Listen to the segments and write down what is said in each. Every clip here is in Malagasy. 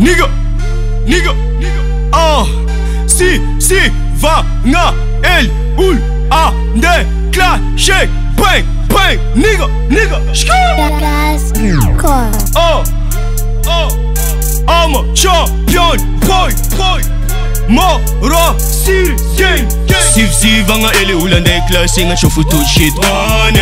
nigga, si va nga el ul a déclenché, bang bang, nigga, I'm a champion, boy, moro siri gang. Siv anga eli ulan de clashing a chofu tout shit on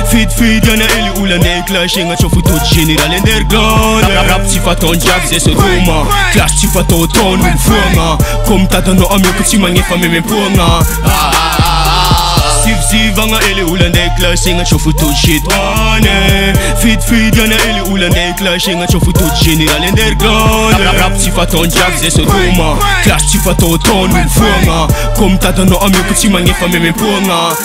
Fit yana eli ulan de clashing a chofu tout general underground. Rap sifaton jag ze so duma clash sifato ton mfunga kom tata no amyo kuti mangefa meme ponga. Siv anga eli ulan de clashing a chofu tout shit on Fit yana eli ulan de clashing a chofu tout general underground. Rap sifaton jag ze so duma clash sifato ton mfunga kom tata no amyo kuti mangefa meme ponga.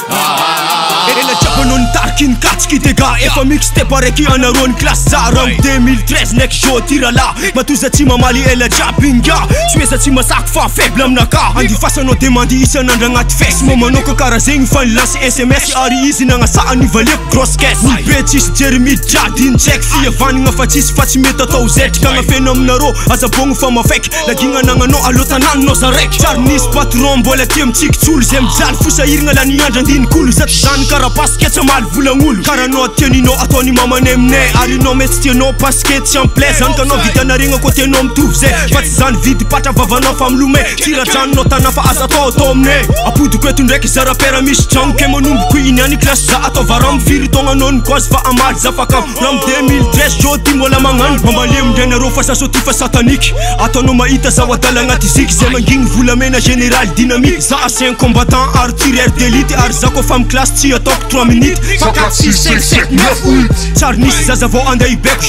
Ela Japanon tarkin katski dega efa mixtape areki anaron class zarang 2013 nek show tira la matuza tima mali ela japinga tueza tima sak fa faible amnaka andi fasa no demandi isa nandragnat face momano ko kara zegny fan lance SMS ari izy nagnasa ani valek grosse caisse betis Jeremy Jadin check fia vanigna fa tsisy fa tsy mety atao zetrika agnafena aminarô azabogno fa mafaiky lagigna nagnanao alotanano zaraiky tsary nisy patron mbola tia mitsikitsolo zay mijaly fosahirigna lany andra andinikolo zato zany kara basket maly volagn'olo kara no tianinao ataony mamane aminay ary no mety tianao basket tsy amplay zany ka anao vitanarigna koa tianao mitovy zay fa tsy zany vidy patra vavanao fa milome tirajanonao tana fa aza atao atao aminay apodiko eto ndraiky zarapera misy tragno ke manomboko iniany klasy za atao varamo firy tognanao ny kozy fa amaly zafaka ram 2013 jo ty mbola magnano mambalia mindrenarô fa sasoty fa sataniky ataonao mahita za wadala agnaty ziky zay mangigny volamena général dynamique za ancien combattant artilleur d'élite ary za koa fa miklasy tsy ataoko 3 minutes 4 6 5 7 9 tsary nisy zaza vao andeha ibeko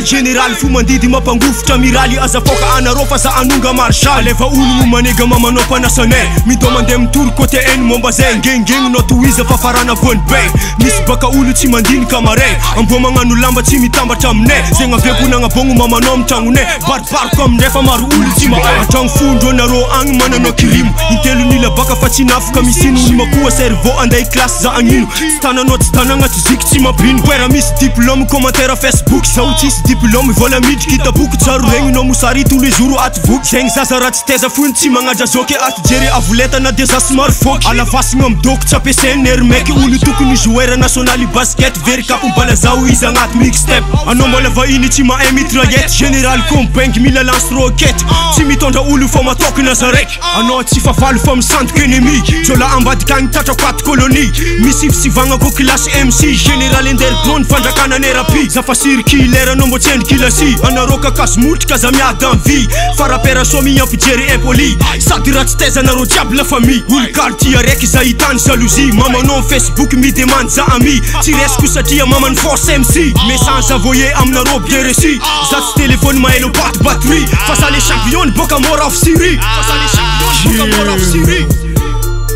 général fo mandidy mampangofotra miraly aza foka anarô fa za anonga marshal efa olo manega mamanao mpanasanay midô mandeha mitory côté eny momba zay ngengegny no toiza fa farana bonne bay misy baka olo tsy mandinika maray ambo magnano lamba tsy mitambatra aminay zegny aveko nagnabogno mamanao mitragnonay baribariko amindray fa maro olo tsy mahatragno fondro anarô agny mananao kirimo intelo nila baka fa tsy nafaka misino olo makoa cerveau andeha klasy za agnino tsy tananao tsy tana agnaty ziky tsy mapino koera misy diplôme commentaire Facebook zao tsisy diplôme vola midriky taboko tsaro regninao mosary tous les jours aty voky zegny zaza raha tsy teza fony tsy magnadra zoky aty jery avoletana de za somary foky alavasigna amidoko tsy ampeseny ery maiky olo tokony joueur national basket very kapombala zao izy agnaty mixtape anao mbola vahiny tsy mahay mitraillette général combengy mila lance roquette tsy mitondra olo fa matokona za raiky anao tsy favaly fa misandoka ennemi jola ambadika agny tatrako aty colonie misivsivagna ko classe MC général underground fandrakana nerapi za fa circulaire anao mbo tsy endriky lasi anarô kakazo motrika za miady en vie farapera so miampijery impoli sady raha tsy taiza anarô jiaby la famille olo quartier araiky za hitany jalousie mamanao Facebook midemande za ami tsy resiko satria mamany force MC message avoye aminarô bien reçu za tsy téléphone maelo baty batterie fa za le champion boka mora of Syrie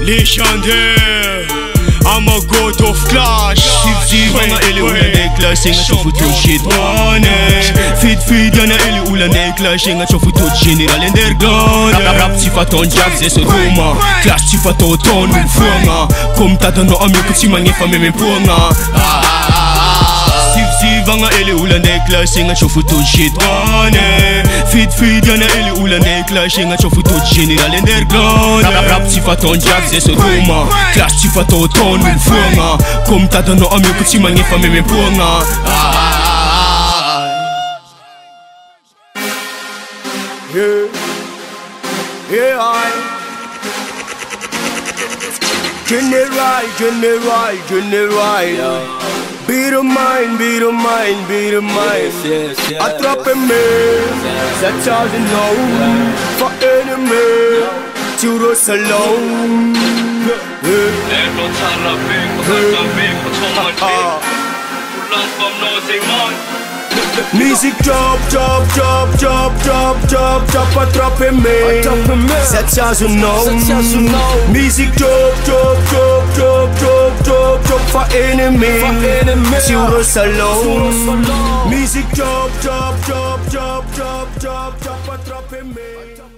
légendaire I'm a god of clash Siv anga eli ulan de clashing a chofu tout shit on Fit yana eli ulan de clashing a chofu tout general underground. Rap sifaton jag ze so duma clash sifato ton mfunga kom tata no amyo kuti mangefa meme ponga. Siv anga eli ulan de clashing a chofu tout shit on Fit yana eli ulan de clashing a chofu tout general underground. Rap sifaton jag ze so duma clash sifato ton mfunga kom tata no amyo kuti mangefa meme ponga. General Be the mind Attrape-me That's all you know For enemy Turo salon Music drop, attrape-me That's all you know Music drop for enemy Turo salon Music drop, attrape-me